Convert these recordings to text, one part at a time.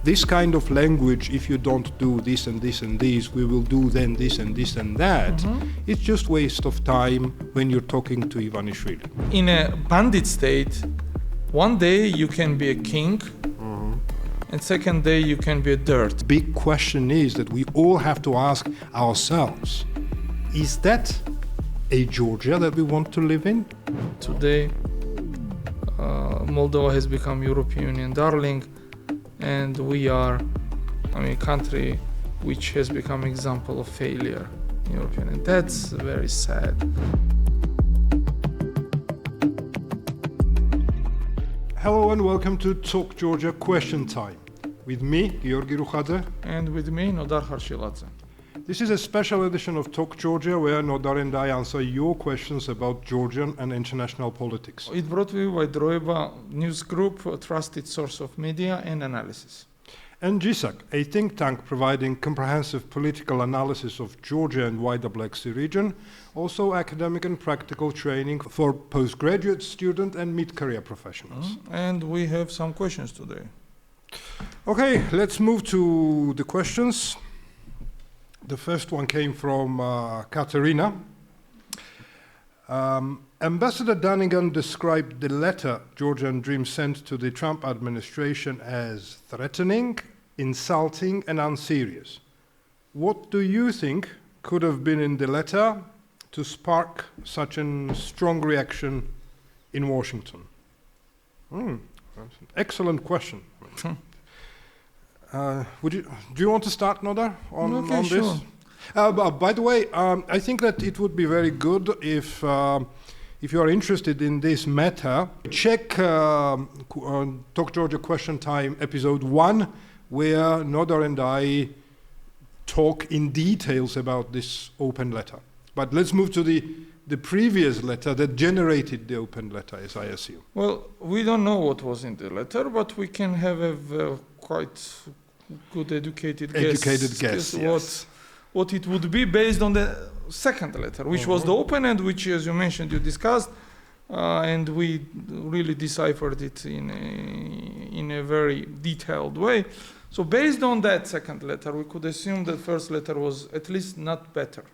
this kind of language, if you don't do this and this and this, we will do then this and this and that. It's just waste of time when you're talking to Ivanishvili. In a bandit state, one day you can be a king, and second day you can be a dirt. Big question is that we all have to ask ourselves, is that a Georgia that we want to live in? Today, Moldova has become European Union darling, and we are, a country which has become example of failure in European, and that's very sad. Hello and welcome to Talk Georgia Question Time. With me, Giorgi Rukhadze. And with me, Nodar Kharshiladze. This is a special edition of Talk Georgia where Nodar and I answer your questions about Georgian and international politics. It brought to you by Droeba News Group, a trusted source of media and analysis. And GSAC, a think tank providing comprehensive political analysis of Georgia and wider Black Sea region, also academic and practical training for postgraduate student and mid-career professionals. And we have some questions today. Okay, let's move to the questions. The first one came from Katerina. Ambassador Dunnigan described the letter Georgian Dream sent to the Trump administration as threatening, insulting, and unserious. What do you think could have been in the letter to spark such a strong reaction in Washington? That's an excellent question. Do you want to start, Nodar, on this? Sure. By the way, I think that it would be very good if you are interested in this matter, check Talk Georgia Question Time episode 1, where Nodar and I talk in details about this open letter. But let's move to the previous letter that generated the open letter, as I assume. Well, we don't know what was in the letter, but we can have a quite good educated guess yes. what it would be based on the second letter, which was the open end, which, as you mentioned, you discussed, and we really deciphered it in a very detailed way. So based on that second letter, we could assume that first letter was at least not better.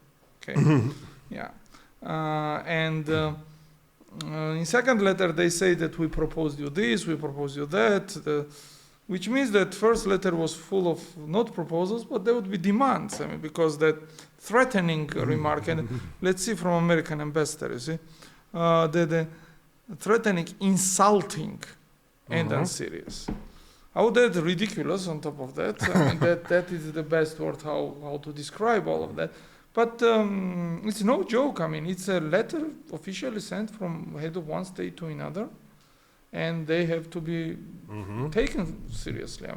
Okay, yeah. In second letter, they say that we proposed you this, we proposed you that, which means that first letter was full of not proposals, but there would be demands. Because that threatening remark, and let's see from American ambassador, you see, the threatening, insulting, and unserious. How that ridiculous on top of that. That is the best word how to describe all of that. But it's no joke. It's a letter officially sent from head of one state to another, and they have to be taken seriously.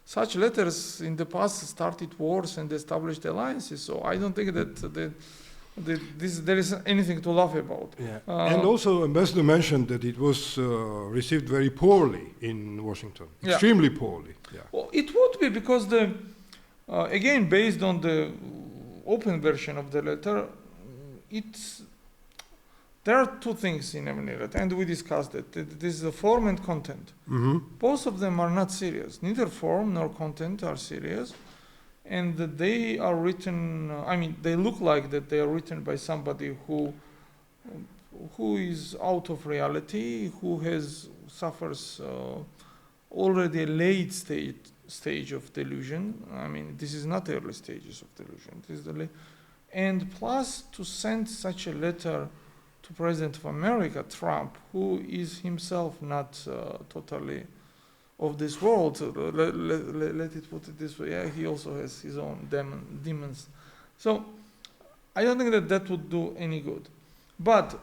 Such letters in the past started wars and established alliances. So I don't think that there is anything to laugh about. Yeah. And also, Ambassador mentioned that it was received very poorly in Washington, extremely poorly. Yeah. Well, it would be because again, based on the open version of the letter, there are two things in every letter, and we discussed it. This is the form and content. Both of them are not serious. Neither form nor content are serious, and they are written. They look like that they are written by somebody who is out of reality, who suffers already a late stage of delusion. This is not early stages of delusion. This is the and plus, to send such a letter to President of America, Trump, who is himself not totally of this world. Let it put it this way. Yeah, he also has his own demons. So I don't think that would do any good. But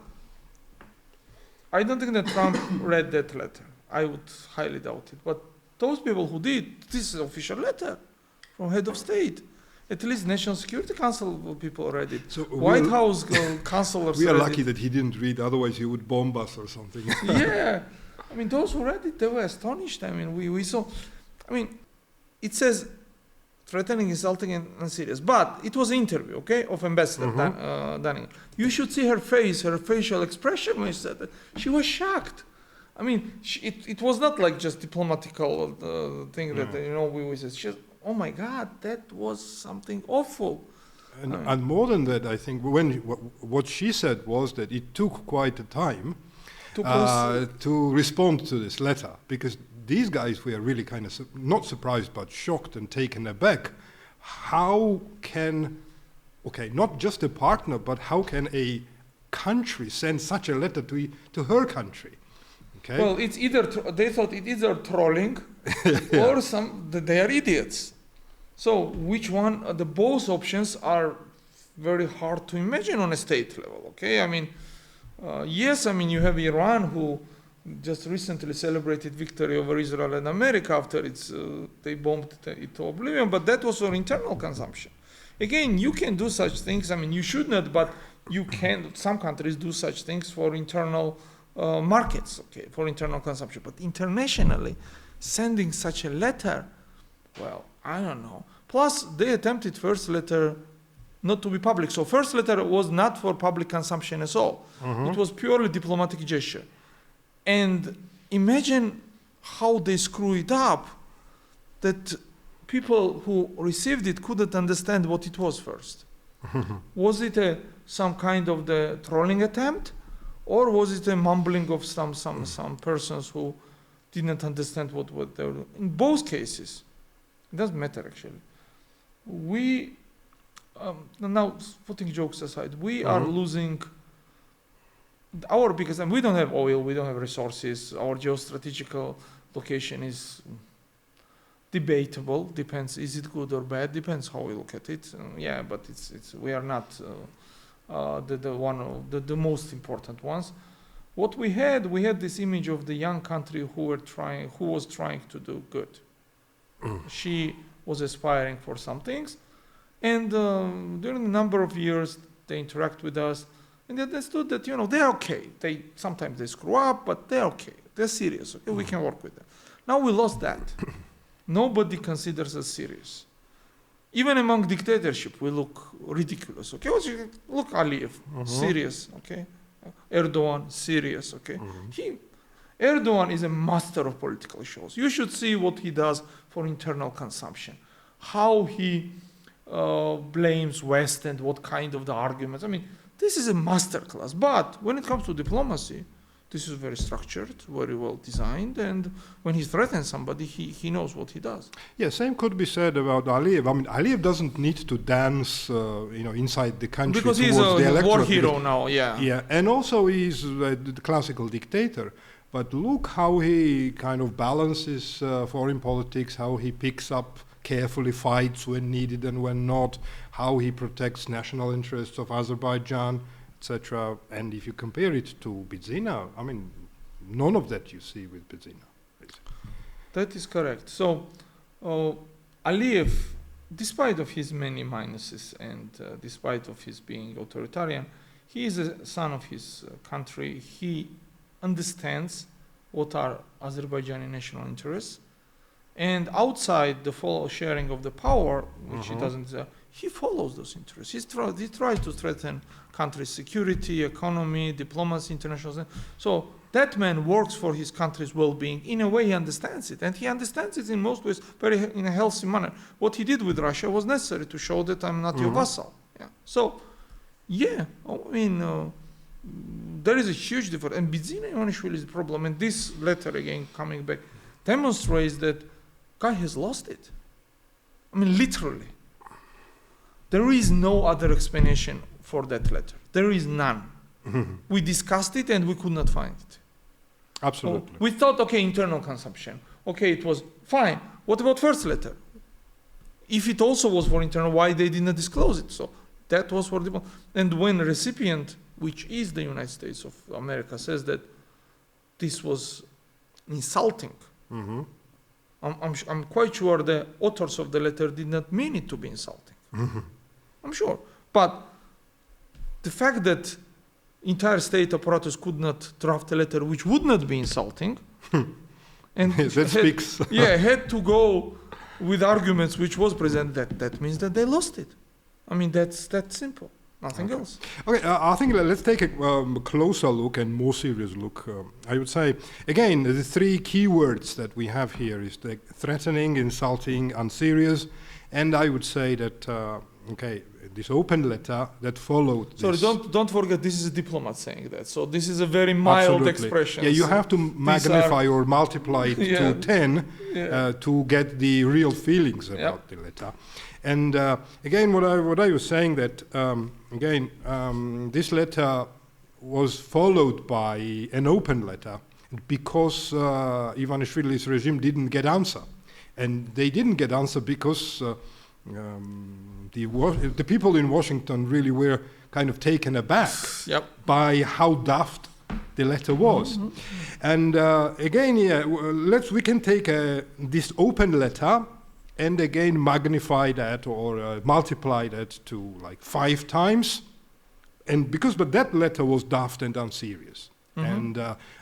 I don't think that Trump read that letter. I would highly doubt it. But those people who did, this is an official letter from head of state. At least National Security Council people read it. So White House counselors we are lucky that he didn't read, otherwise he would bomb us or something. Yeah. Those who read it, they were astonished. We saw, it says threatening, insulting, and unserious. But it was an interview, okay, of Ambassador Dunnigan. You should see her face, her facial expression when she said that. She was shocked. I mean, it was not like just diplomatical thing that, we always said. She, oh my God, that was something awful. And more than that, I think what she said was that it took quite a time to respond to this letter, because these guys were really kind of not surprised but shocked and taken aback. How can, not just a partner, but how can a country send such a letter to her country? Okay. Well, it's either they thought it either trolling or they are idiots. So which one? The both options are very hard to imagine on a state level. Okay, I mean, yes, I mean you have Iran who just recently celebrated victory over Israel and America after they bombed it to oblivion, but that was for internal consumption. Again, you can do such things. I mean, you should not, but you can. Some countries do such things for internal markets, for internal consumption. But internationally, sending such a letter, well, I don't know. Plus, they attempted first letter not to be public. So first letter was not for public consumption at all. It was purely diplomatic gesture. And imagine how they screw it up, that people who received it couldn't understand what it was first. Was it some kind of the trolling attempt, or was it a mumbling of some persons who didn't understand what they were doing? In both cases, it doesn't matter actually. We, now putting jokes aside, we are losing because we don't have oil, we don't have resources, our geostrategical location is debatable, depends, is it good or bad, depends how we look at it. But we are not the most important ones. What we had this image of the young country who was trying to do good. She was aspiring for some things, and during a number of years they interact with us, and they understood that they're okay. Sometimes they screw up, but they're okay. They're serious. Okay, we can work with them. Now we lost that. Nobody considers us serious. Even among dictatorship, we look ridiculous. Okay, look Aliyev, serious. Okay, Erdogan, serious. Okay, Erdogan is a master of political shows. You should see what he does for internal consumption, how he blames West and what kind of the arguments. I mean, this is a master class. But when it comes to diplomacy, this is very structured, very well designed, and when he threatens somebody, he knows what he does. Yeah, same could be said about Aliyev. I mean, Aliyev doesn't need to dance, inside the country because towards he's the electorate. War hero now. Yeah. Yeah, and also he's the classical dictator. But look how he kind of balances foreign politics, how he picks up carefully fights when needed and when not, how he protects national interests of Azerbaijan, etc. And if you compare it to Bidzina, I mean, none of that you see with Bidzina. That is correct. So Aliyev, despite of his many minuses and despite of his being authoritarian, he is a son of his country. He understands what are Azerbaijani national interests. And outside the sharing of the power, which he doesn't deserve, he follows those interests. He tries to threaten country's security, economy, diplomacy, international. So that man works for his country's well-being. In a way, he understands it. And he understands it in most ways in a healthy manner. What he did with Russia was necessary to show that I'm not your vassal. Yeah. So, I mean, there is a huge difference. And Bidzina Ivaniishvili is the problem. And this letter, again, coming back, demonstrates that guy has lost it. I mean, literally. There is no other explanation for that letter. There is none. We discussed it and we could not find it. Absolutely. We thought, okay, internal consumption. Okay, it was fine. What about first letter? If it also was for internal, why they did not disclose it? So that was for the... And when the recipient, which is the United States of America, says that this was insulting, I'm quite sure the authors of the letter did not mean it to be insulting. I'm sure. But the fact that entire state apparatus could not draft a letter which would not be insulting, and had to go with arguments which was presented, that means that they lost it. I mean, that's that simple. Nothing else. Okay, I think let's take a closer look and more serious look. I would say, again, the three keywords that we have here is the threatening, insulting, unserious, and I would say that, okay, this open letter that followed Sorry, this. don't forget, this is a diplomat saying that. So this is a very mild expression. Yeah, you have to magnify or multiply it to 10 to get the real feelings about the letter. And again, what I was saying that, this letter was followed by an open letter because Ivanishvili's regime didn't get answer. And they didn't get answer because the people in Washington really were kind of taken aback by how daft the letter was. And again, we can take this open letter and again magnify that or multiply that to like 5 times. And but that letter was daft and unserious. And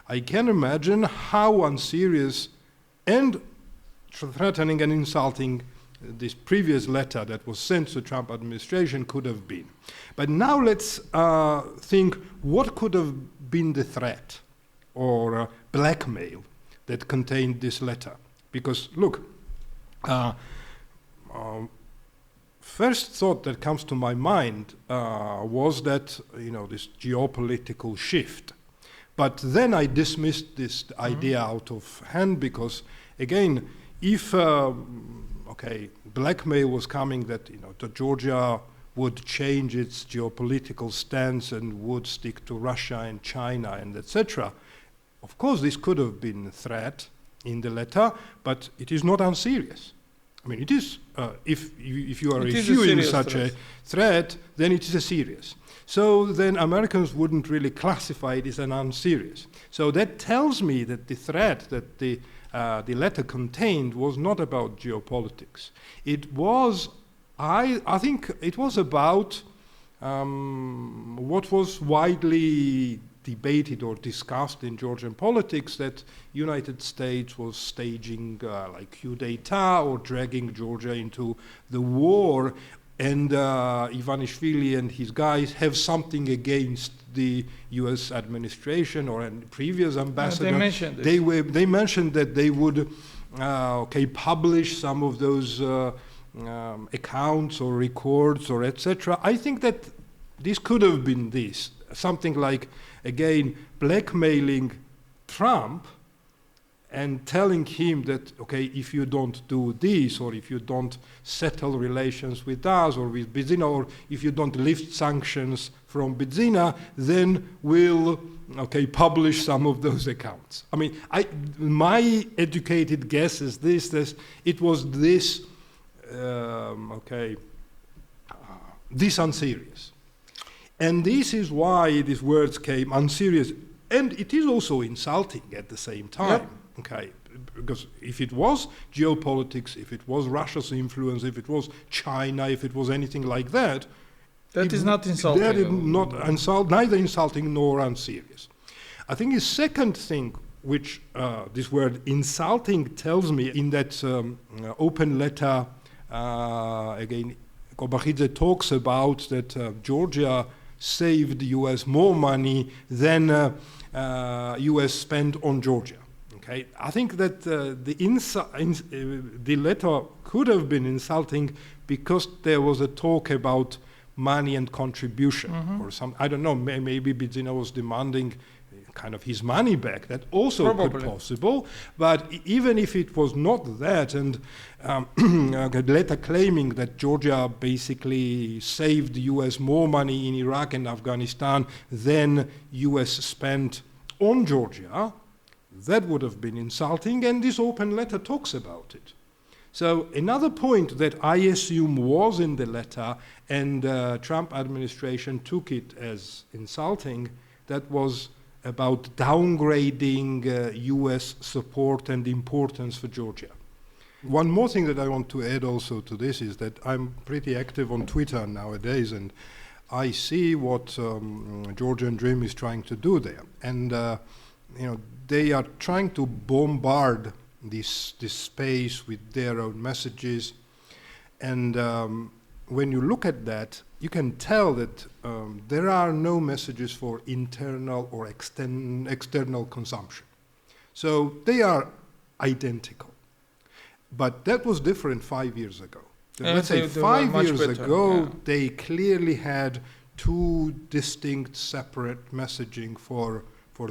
I can imagine how unserious and threatening and insulting this previous letter that was sent to the Trump administration could have been. But now let's think what could have been the threat or blackmail that contained this letter. Because look, first thought that comes to my mind was that, this geopolitical shift. But then I dismissed this idea out of hand because, again, if blackmail was coming that that Georgia would change its geopolitical stance and would stick to Russia and China and etc. Of course, this could have been a threat in the letter, but it is not unserious. I mean, it is if you are issuing such a threat, then it is a serious. So then Americans wouldn't really classify it as an unserious. So that tells me that the threat that the letter contained was not about geopolitics. It was, I think it was about what was widely debated or discussed in Georgian politics, that United States was staging like coup d'etat or dragging Georgia into the war, and Ivanishvili and his guys have something against the U.S. administration or a previous ambassador. They mentioned they mentioned that they would publish some of those accounts or records or etc. I think that this could have been something like, again, blackmailing Trump and telling him that, if you don't do this, or if you don't settle relations with us or with Bidzina, or if you don't lift sanctions from Bidzina, then we'll, publish some of those accounts. I mean, my educated guess is this it was this, this unserious. And this is why these words came unserious. And it is also insulting at the same time. Because if it was geopolitics, if it was Russia's influence, if it was China, if it was anything like that, that is not insulting. That is not neither insulting nor unserious. I think the second thing which this word insulting tells me in that open letter, again, Rukhadze talks about that Georgia saved the U.S. more money than U.S. spent on Georgia. I think that the letter could have been insulting because there was a talk about money and contribution or some. I don't know. Maybe Bidzina was demanding kind of his money back. That also could be possible. But even if it was not that, and the letter claiming that Georgia basically saved the U.S. more money in Iraq and Afghanistan than U.S. spent on Georgia, that would have been insulting, and this open letter talks about it. So another point that I assume was in the letter, and Trump administration took it as insulting, that was about downgrading U.S. support and importance for Georgia. One more thing that I want to add also to this is that I'm pretty active on Twitter nowadays, and I see what Georgian Dream is trying to do there. And they are trying to bombard this space with their own messages. And when you look at that, you can tell that there are no messages for internal or external consumption. So they are identical. But that was different 5 years ago. Let's say 5 years ago, they clearly had two distinct, separate messaging for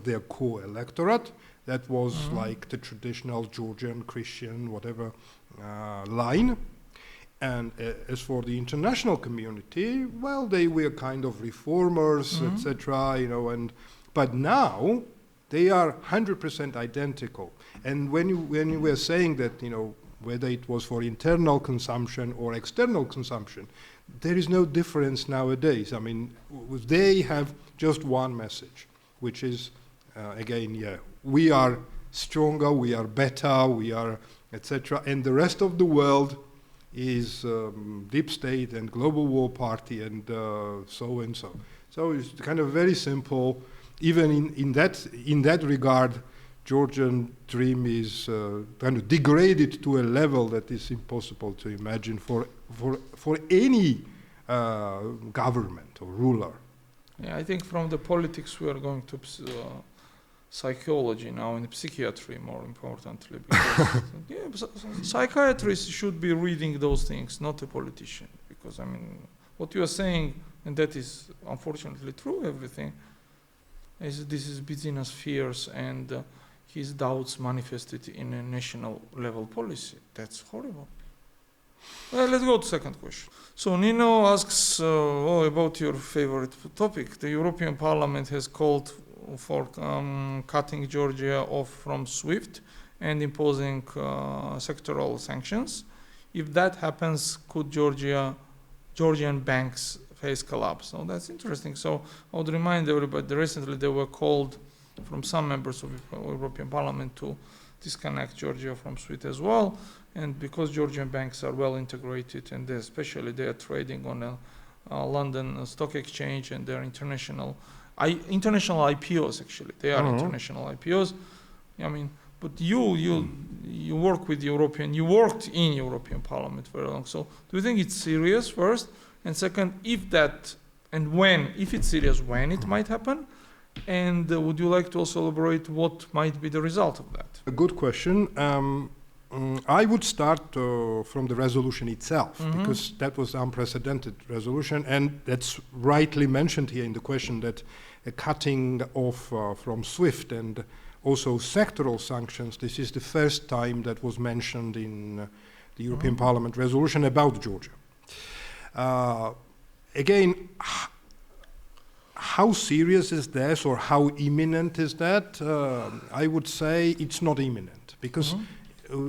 their core electorate. That was like the traditional Georgian, Christian, whatever line. And as for the international community, well, they were kind of reformers, etc. But now they are 100% identical. And when you were saying that, whether it was for internal consumption or external consumption, there is no difference nowadays. I mean, they have just one message, which is, again, we are stronger, we are better, we are, etc. And the rest of the world is deep state and global war party and so and so. So it's kind of very simple. Even in that regard, Georgian Dream is kind of degraded to a level that is impossible to imagine for any government or ruler. Yeah, I think from the politics we are going to psychology now, and psychiatry more importantly. Because psychiatrists should be reading those things, not a politician. Because I mean, what you are saying, and that is unfortunately true, everything, is this is business fears and his doubts manifested in a national level policy. That's horrible. Well, let's go to second question. So Nino asks about your favorite topic. The European Parliament has called for cutting Georgia off from SWIFT and imposing sectoral sanctions. If that happens, could Georgian banks face collapse? So that's interesting. So I would remind everybody that recently they were called from some members of the European Parliament to disconnect Georgia from SWIFT as well. And because Georgian banks are well integrated and especially they are trading on a London stock exchange and they're international IPOs actually. They are international IPOs. I mean, but you work with you worked in European Parliament very long. So do you think it's serious first? And second, if it's serious, when it might happen? And would you like to also elaborate what might be the result of that? A good question. I would start from the resolution itself, because that was unprecedented resolution, and that's rightly mentioned here in the question that a cutting off from SWIFT and also sectoral sanctions, this is the first time that was mentioned in the European Parliament resolution about Georgia. Again, how serious is this or how imminent is that? I would say it's not imminent, because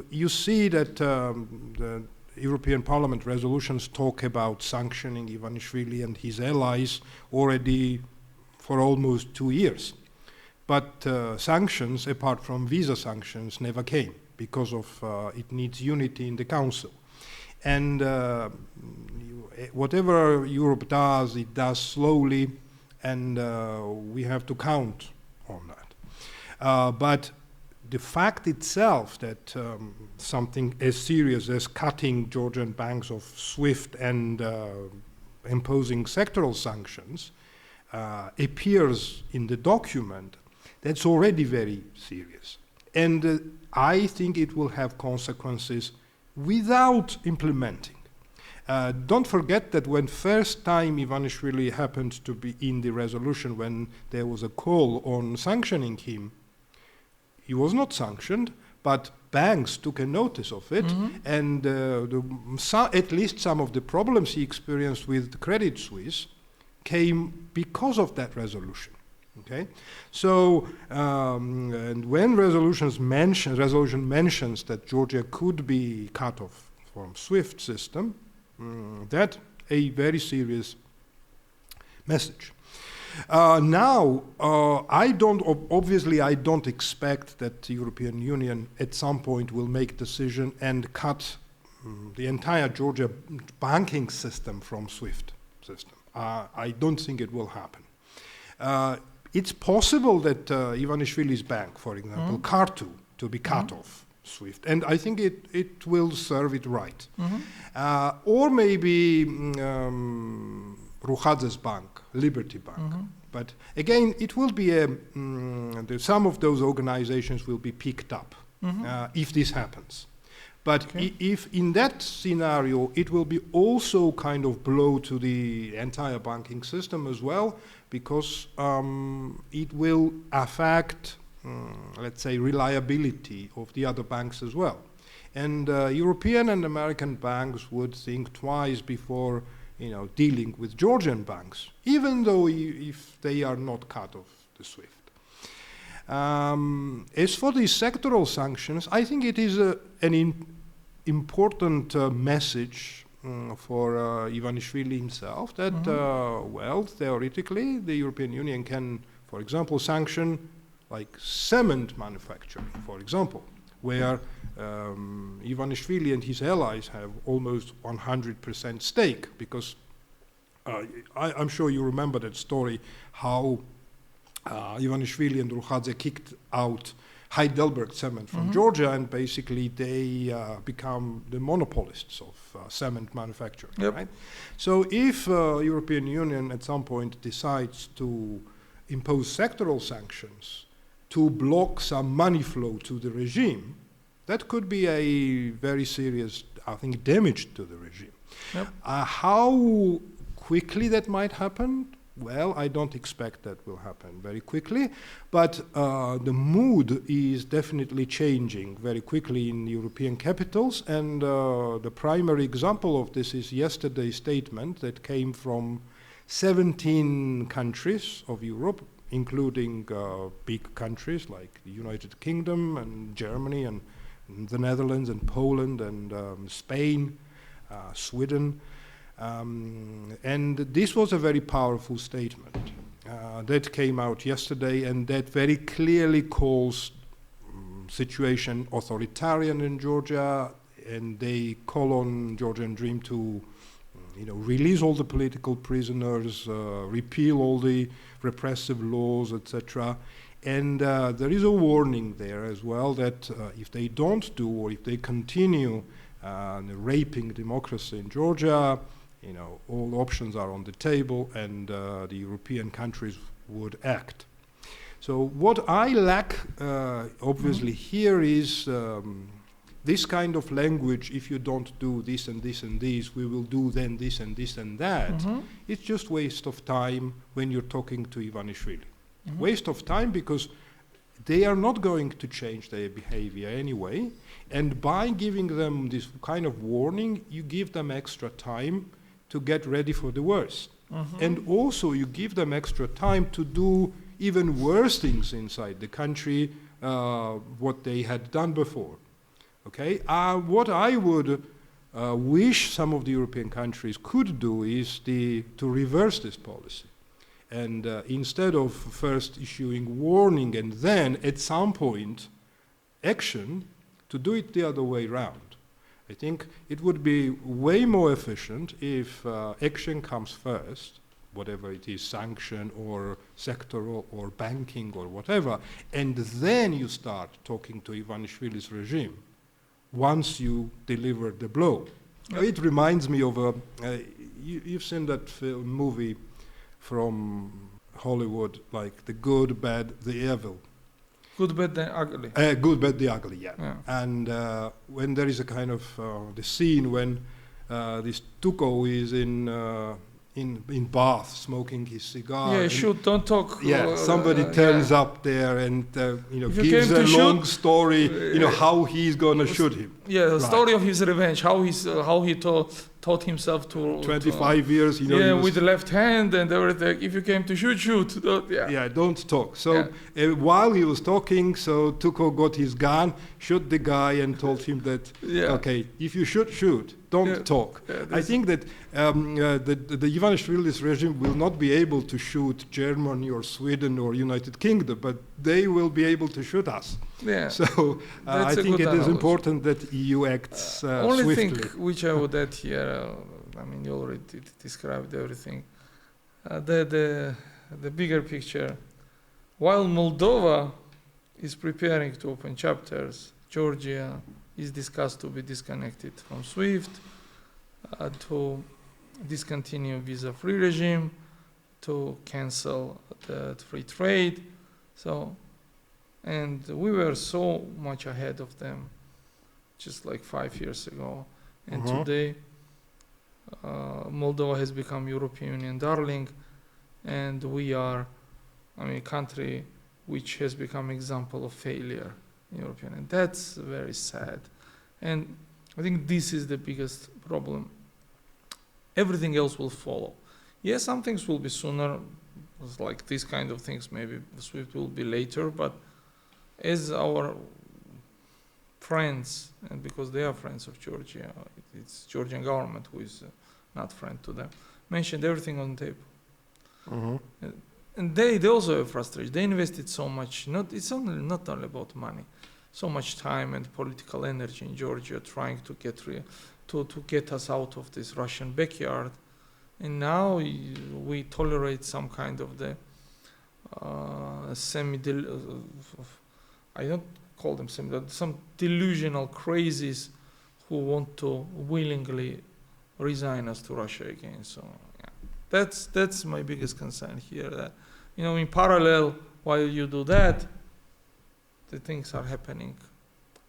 you see that the European Parliament resolutions talk about sanctioning Ivanishvili and his allies already for almost 2 years. But sanctions, apart from visa sanctions, never came because of it needs unity in the Council. And whatever Europe does, it does slowly, and we have to count on that. But the fact itself that something as serious as cutting Georgian banks of SWIFT and imposing sectoral sanctions appears in the document, that's already very serious. And I think it will have consequences without implementing. Don't forget that when first time Ivanishvili happened to be in the resolution, when there was a call on sanctioning him, he was not sanctioned, but banks took a notice of it, and at least some of the problems he experienced with Credit Suisse came because of that resolution. Okay, so and when resolution mentions that Georgia could be cut off from SWIFT system, that a very serious message. Now, I don't expect that the European Union at some point will make decision and cut the entire Georgia banking system from SWIFT system. I don't think it will happen. It's possible that Ivanishvili's bank, for example, Kartu, to be cut off SWIFT, and I think it will serve it right. Or maybe Rukhadze's bank, Liberty Bank. But again, it will be some of those organizations will be picked up if this happens. But if in that scenario, it will be also kind of blow to the entire banking system as well, because it will affect, let's say, reliability of the other banks as well. And European and American banks would think twice before dealing with Georgian banks, even though if they are not cut off the SWIFT. As for the sectoral sanctions, I think it is an important message for Ivanishvili himself that, well, theoretically, the European Union can, for example, sanction like cement manufacturing, for example, where Ivanishvili and his allies have almost 100% stake, because I'm sure you remember that story, how Ivanishvili and Rukhadze kicked out Heidelberg Cement from Georgia, and basically they become the monopolists of cement manufacturing. Right? So if European Union at some point decides to impose sectoral sanctions to block some money flow to the regime, that could be a very serious, I think, damage to the regime. How quickly that might happen? Well, I don't expect that will happen very quickly, but the mood is definitely changing very quickly in European capitals, and the primary example of this is yesterday's statement that came from 17 countries of Europe, including big countries like the United Kingdom and Germany and the Netherlands and Poland and Spain, Sweden. And this was a very powerful statement that came out yesterday, and that very clearly calls situation authoritarian in Georgia, and they call on Georgian Dream to release all the political prisoners, repeal all the repressive laws, etc. And there is a warning there as well that if they don't do, or if they continue raping democracy in Georgia, all options are on the table, and the European countries would act. So what I lack, obviously, here is this kind of language. If you don't do this and this and this, we will do then this and this and that. It's just waste of time when you're talking to Ivanishvili. Waste of time, because they are not going to change their behavior anyway, and by giving them this kind of warning, you give them extra time to get ready for the worst. And also you give them extra time to do even worse things inside the country, what they had done before. Okay? What I would wish some of the European countries could do is to reverse this policy. And instead of first issuing warning and then at some point action, to do it the other way around. I think it would be way more efficient if action comes first, whatever it is, sanction or sectoral or banking or whatever, and then you start talking to Ivanishvili's regime once you deliver the blow. It reminds me of you've seen that movie from Hollywood, like The Good, Bad, the Evil. Good, Bad, the Ugly. Good, Bad, the Ugly, yeah. And when there is a kind of the scene when this Tuko is in Bath smoking his cigar. Yeah, shoot, don't talk. Yeah, somebody turns up there and gives a long story, how he's gonna shoot him. Yeah, the story of his revenge, how he taught himself to 25 years, with the left hand and everything. If you came to shoot. Don't talk. So while he was talking, so Tuko got his gun, shot the guy, and told him that okay, if you shoot, don't talk. I think that the Ivanishvili's regime will not be able to shoot Germany or Sweden or United Kingdom, but they will be able to shoot us. Yeah. So I think it is important that EU acts only swiftly. thing which I would add here, you already described everything. The bigger picture, while Moldova is preparing to open chapters, Georgia is discussed to be disconnected from SWIFT, to discontinue visa-free regime, to cancel the free trade. So, and we were so much ahead of them just like 5 years ago. And today, Moldova has become European Union darling, and we are, a country which has become example of failure in European, and that's very sad. And I think this is the biggest problem. Everything else will follow. Yes, some things will be sooner, like these kind of things, maybe SWIFT will be later, but as our friends, and because they are friends of Georgia, it's Georgian government who is not friend to them, mentioned everything on the table. And they also are frustrated. They invested so much, it's not only about money, so much time and political energy in Georgia trying to get us out of this Russian backyard. And now we tolerate some kind of the I don't call them some delusional crazies who want to willingly resign us to Russia again. So yeah, that's my biggest concern here. That, in parallel, while you do that, the things are happening.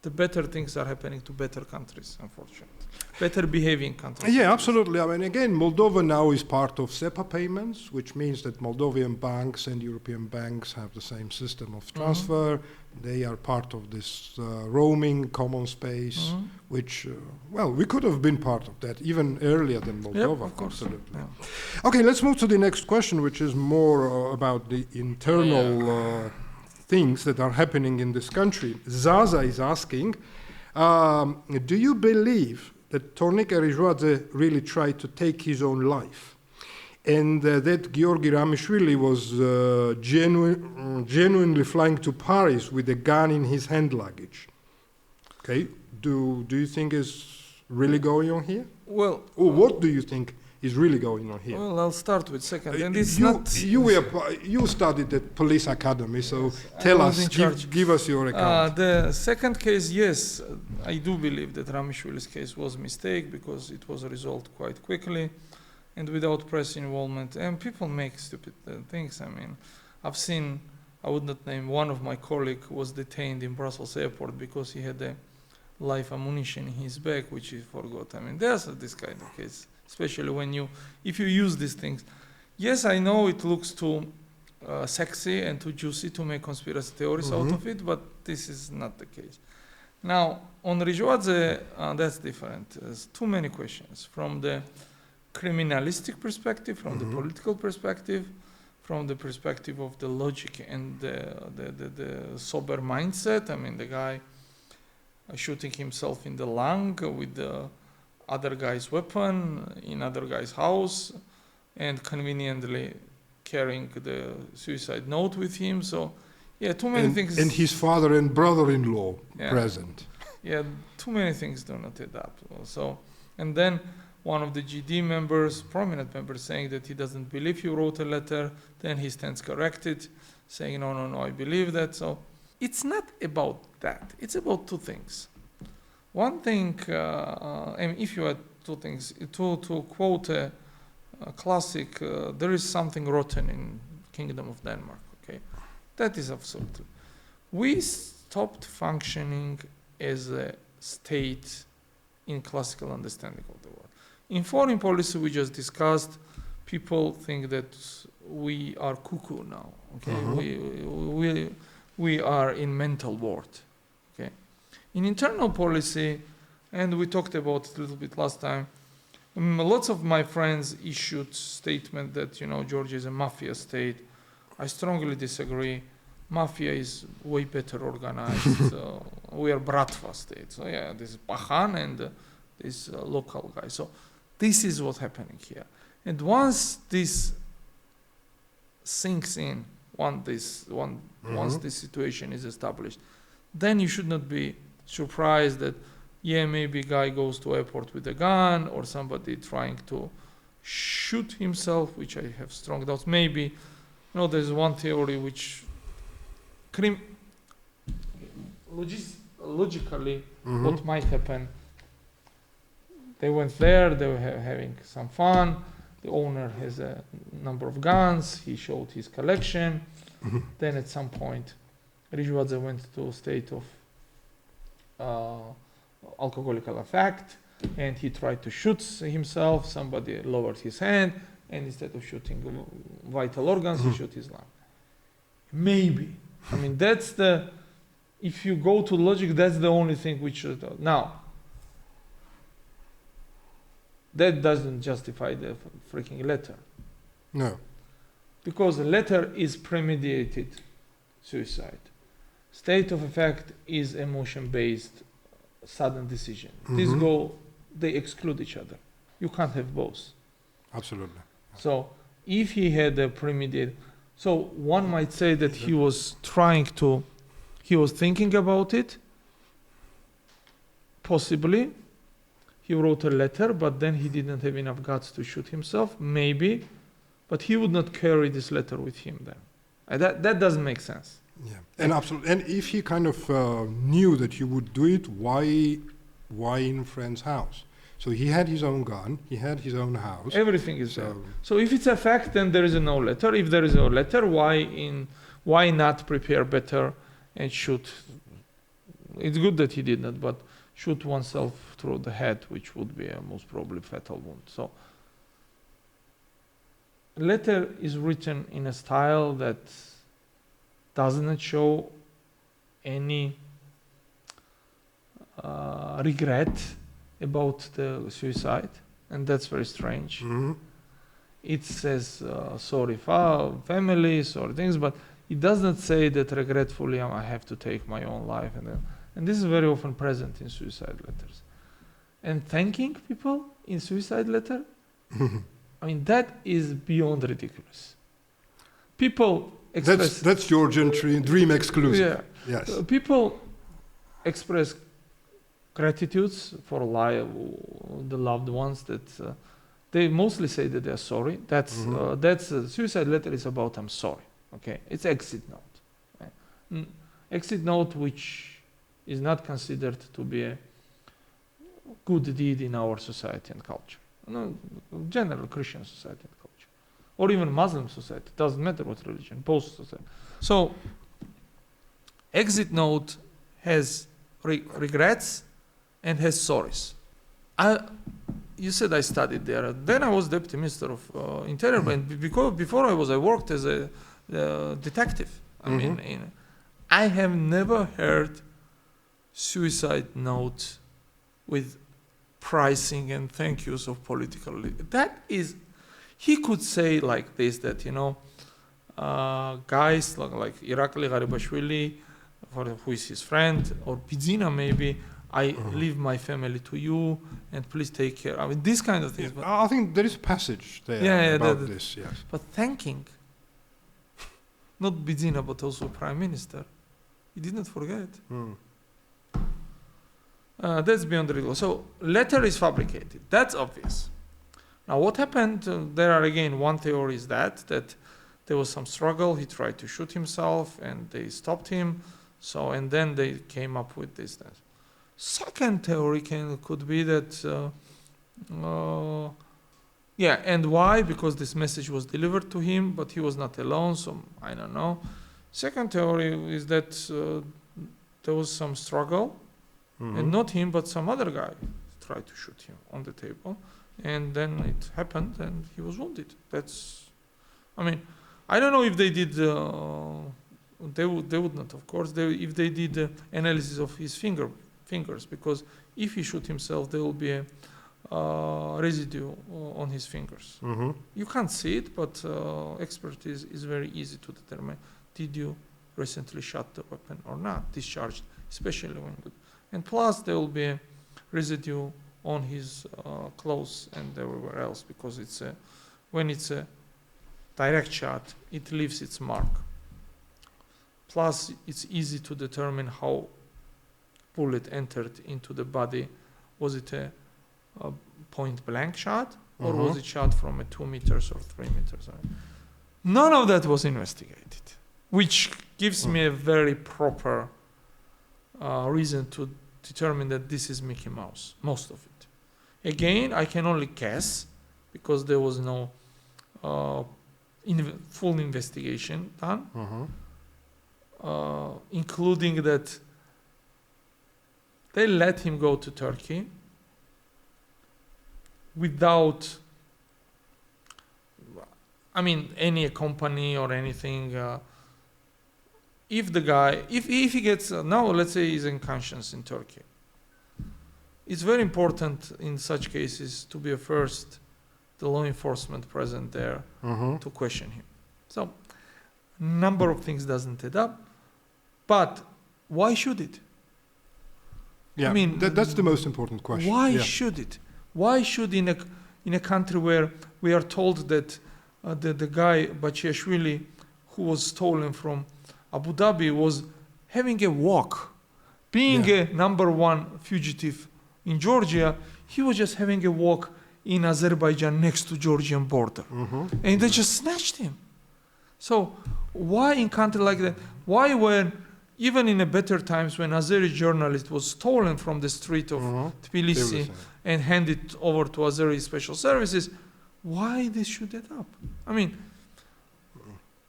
The better things are happening to better countries, unfortunately. Better behaving countries. Yeah, absolutely. Again, Moldova now is part of SEPA payments, which means that Moldovan banks and European banks have the same system of transfer. They are part of this roaming common space, which, we could have been part of that even earlier than Moldova. Yep, of course. Absolutely. Yeah. Okay, let's move to the next question, which is more about the internal things that are happening in this country. Zaza is asking, do you believe that Tornike Rizhvadze really tried to take his own life, and that Giorgi Ramishvili was genuinely flying to Paris with a gun in his hand luggage? Okay, do you think is really going on here? Well, what do you think is really going on here? Well, I'll start with second. And you studied at police academy, so tell us, give us your account. The second case, yes, I do believe that Ramishvili's case was a mistake because it was resolved quite quickly and without press involvement. And people make stupid things. I've seen, I would not name, one of my colleagues was detained in Brussels airport because he had a live ammunition in his bag, which he forgot. There's this kind of case. Especially if you use these things. Yes, I know it looks too sexy and too juicy to make conspiracy theories out of it, but this is not the case. Now, on Rizhvadze, that's different. There's too many questions. From the criminalistic perspective, from the political perspective, from the perspective of the logic and the sober mindset. The guy shooting himself in the lung with the other guy's weapon in other guy's house and conveniently carrying the suicide note with him. So, yeah, too many things. And his father and brother-in-law present. Yeah, too many things do not add up. So, and then one of the GD members, prominent members, saying that he doesn't believe you wrote a letter. Then he stands corrected, saying, no, I believe that. So it's not about that. It's about two things. One thing, if you had two things, to quote a classic, there is something rotten in Kingdom of Denmark, okay? That is absolutely. We stopped functioning as a state in classical understanding of the world. In foreign policy, we just discussed, people think that we are cuckoo now, okay? We are in mental ward. In internal policy, and we talked about it a little bit last time, lots of my friends issued statement that, Georgia is a mafia state. I strongly disagree. Mafia is way better organized. We are Bratva state. So yeah, this is Pahan and this local guy. So this is what's happening here. And once this sinks in, once this situation is established, then you should not be surprised that, maybe guy goes to airport with a gun or somebody trying to shoot himself, which I have strong doubts. Maybe, there's one theory which logically what might happen. They went there, they were having some fun. The owner has a number of guns, he showed his collection. Then at some point, Rizhvadze went to a state of alcoholical affect, and he tried to shoot himself. Somebody lowered his hand, and instead of shooting vital organs, he shot his lung. Maybe. I mean, that's the, if you go to logic, that's the only thing which should. Now, that doesn't justify the freaking letter. No. Because the letter is premeditated suicide. State of affect is emotion-based, sudden decision. These they exclude each other. You can't have both. Absolutely. So if he had a premeditated, so one might say that he was thinking about it, possibly. He wrote a letter, but then he didn't have enough guts to shoot himself, maybe. But he would not carry this letter with him then. That doesn't make sense. Yeah, and absolutely. And if he kind of knew that you would do it, why in a friend's house? So he had his own gun, he had his own house. Everything is there. So if it's a fact, then there is no letter. If there is no letter, why not prepare better and shoot? It's good that he did not, but shoot oneself through the head, which would be a most probably fatal wound. So letter is written in a style that does not show any regret about the suicide, and that's very strange. It says sorry for family, sorry things, but it does not say that regretfully I have to take my own life, and this is very often present in suicide letters. And thanking people in suicide letter, I mean, that is beyond ridiculous. People express... That's Georgian Dream exclusive. Yeah. Yes. People express gratitudes for the loved ones that they mostly say that they're sorry. That's suicide letter is about I'm sorry. Okay, it's exit note. Right? Exit note which is not considered to be a good deed in our society and culture. No, general Christian society and culture, or even Muslim society. Doesn't matter what religion, both society. So, exit note has regrets and has sorries. You said I studied there. Then I was deputy minister of interior, and before I worked as a detective. I mean, I have never heard suicide note with pricing and thank yous of political leaders. That is, he could say like this, that, guys like Irakli Garibashvili, who is his friend, or Bidzina maybe, I leave my family to you, and please take care. I mean, this kind of things. Yeah, I think there is a passage there about this, yes. But thanking, not Bidzina, but also Prime Minister, he did not forget. That's beyond the riddle. So, letter is fabricated. That's obvious. Now, what happened? There are again, one theory is that there was some struggle. He tried to shoot himself, and they stopped him. So, and then they came up with this. Second theory could be that, and why? Because this message was delivered to him, but he was not alone. So, I don't know. Second theory is that there was some struggle. And not him, but some other guy tried to shoot him on the table, and then it happened, and he was wounded. I mean, I don't know if they did. They would not, of course. If they did analysis of his fingers, because if he shoot himself, there will be a residue on his fingers. You can't see it, but expertise is very easy to determine. Did you recently shot the weapon or not? Discharged, especially when good. And plus, there will be a residue on his clothes and everywhere else, because when it's a direct shot, it leaves its mark. Plus, it's easy to determine how bullet entered into the body. Was it a point-blank shot, or was it shot from 2 meters or 3 meters? None of that was investigated, which gives me a very proper reason to determine that this is Mickey Mouse, most of it. Again, I can only guess because there was no full investigation done, including that they let him go to Turkey without, any company or anything. If the guy, if he gets, now let's say he's in conscience in Turkey, it's very important in such cases to be first the law enforcement present there to question him. So, number of things doesn't add up, but why should it? Yeah, that's the most important question. Why should it? Why should in a country where we are told that the guy Bachiashvili, who was stolen from Abu Dhabi, was having a walk, being a number one fugitive in Georgia, he was just having a walk in Azerbaijan next to Georgian border, and they just snatched him. So why in country like that? Why when even in the better times when Azeri journalist was stolen from the street of Tbilisi and handed over to Azeri special services, why this should add up?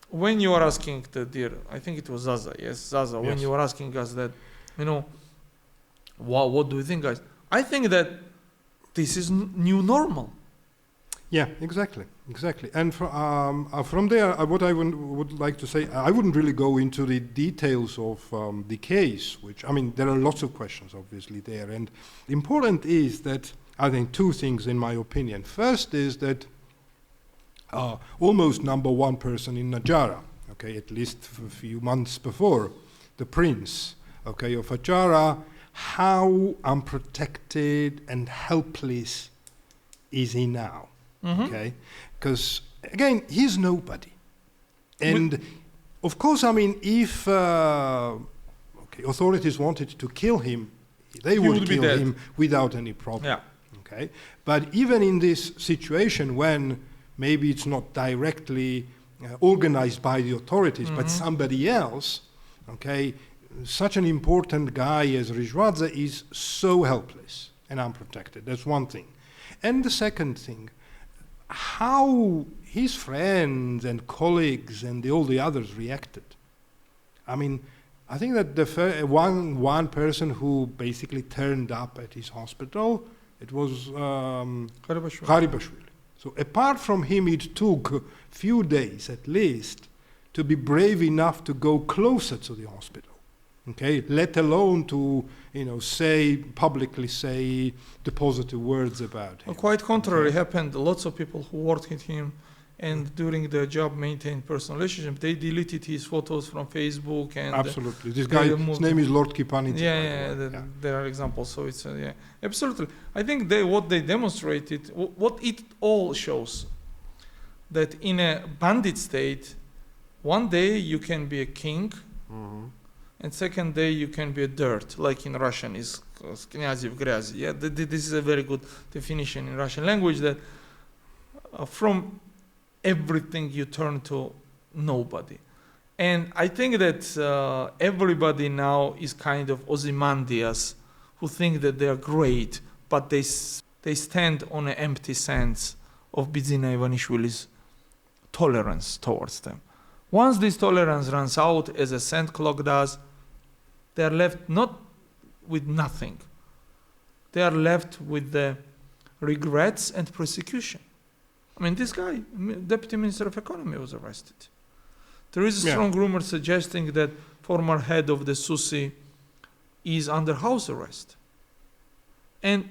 When you are asking the dear, I think it was Zaza, Zaza, when you were asking us that, wow, what do you think, guys? I think that this is new normal. Yeah, exactly. And from there, what I would like to say, I wouldn't really go into the details of the case, which, there are lots of questions, obviously, there. And important is that, I think, two things, in my opinion. First is that almost number one person in Najara, at least a few months before, the prince, of Ajara, how unprotected and helpless is he now? Because again, he's nobody, and of course, if authorities wanted to kill him, they would kill him without any problem. But even in this situation, when maybe it's not directly organized by the authorities, but somebody else, such an important guy as Rizhvadze is so helpless and unprotected. That's one thing. And the second thing, how his friends and colleagues and all the others reacted. I think that the one person who basically turned up at his hospital, it was Kharibashvili. So apart from him, it took a few days at least to be brave enough to go closer to the hospital. Let alone to, publicly say the positive words about him. Quite contrary happened. Lots of people who worked with him and during the job maintained personal relationship, they deleted his photos from Facebook. And absolutely. This guy, his name is Lord Kipanidze. There are examples. So it's, absolutely. I think what they demonstrated, what it all shows, that in a bandit state, one day you can be a king, and second day you can be a dirt, like in Russian is knyazi v gryazi. This is a very good definition in Russian language, that from everything you turn to nobody. And I think that everybody now is kind of Ozymandias, who think that they are great, but they stand on an empty sense of Bidzina Ivanishvili's tolerance towards them. Once this tolerance runs out, as a sand clock does, they are left not with nothing. They are left with the regrets and persecution. This guy, Deputy Minister of Economy, was arrested. There is a strong rumor suggesting that former head of the Susi is under house arrest. And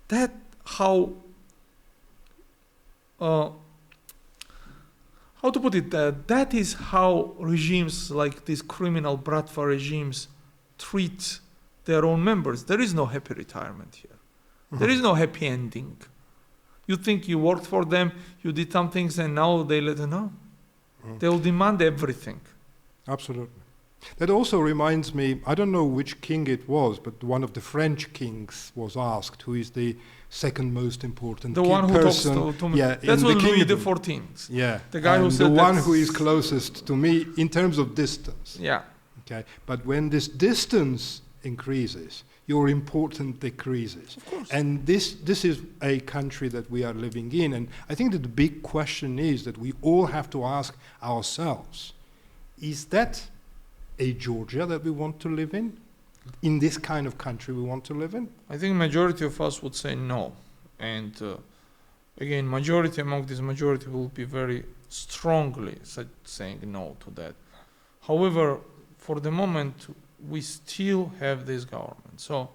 that how to put it, that is how regimes like these criminal Bratva regimes treat their own members. There is no happy retirement here. There is no happy ending. You think you worked for them, you did some things, and now they let you know. They will demand everything. Absolutely. That also reminds me, I don't know which king it was, but one of the French kings was asked, who is the second most important the one who person talks to me. Yeah, that's what Louis XIV. Yeah. The guy who said the one who is closest to me in terms of distance. Yeah. Okay, but when this distance increases, your importance decreases. Of course. And this is a country that we are living in. And I think that the big question is that we all have to ask ourselves, is that a Georgia that we want to live in this kind of country we want to live in? I think majority of us would say no. And again, majority among this majority will be very strongly saying no to that. However, for the moment, we still have this government. So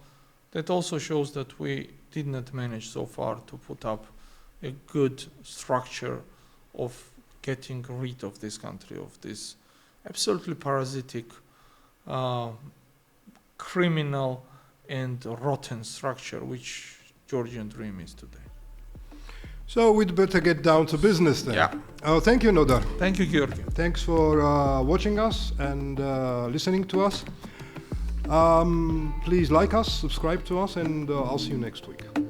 that also shows that we did not manage so far to put up a good structure of getting rid of this country, of this absolutely parasitic, criminal and rotten structure which Georgian Dream is today. So we'd better get down to business then. Yeah. Oh, thank you, Nodar. Thank you, Giorgi. Thanks for watching us and listening to us. Please like us, subscribe to us, and I'll see you next week.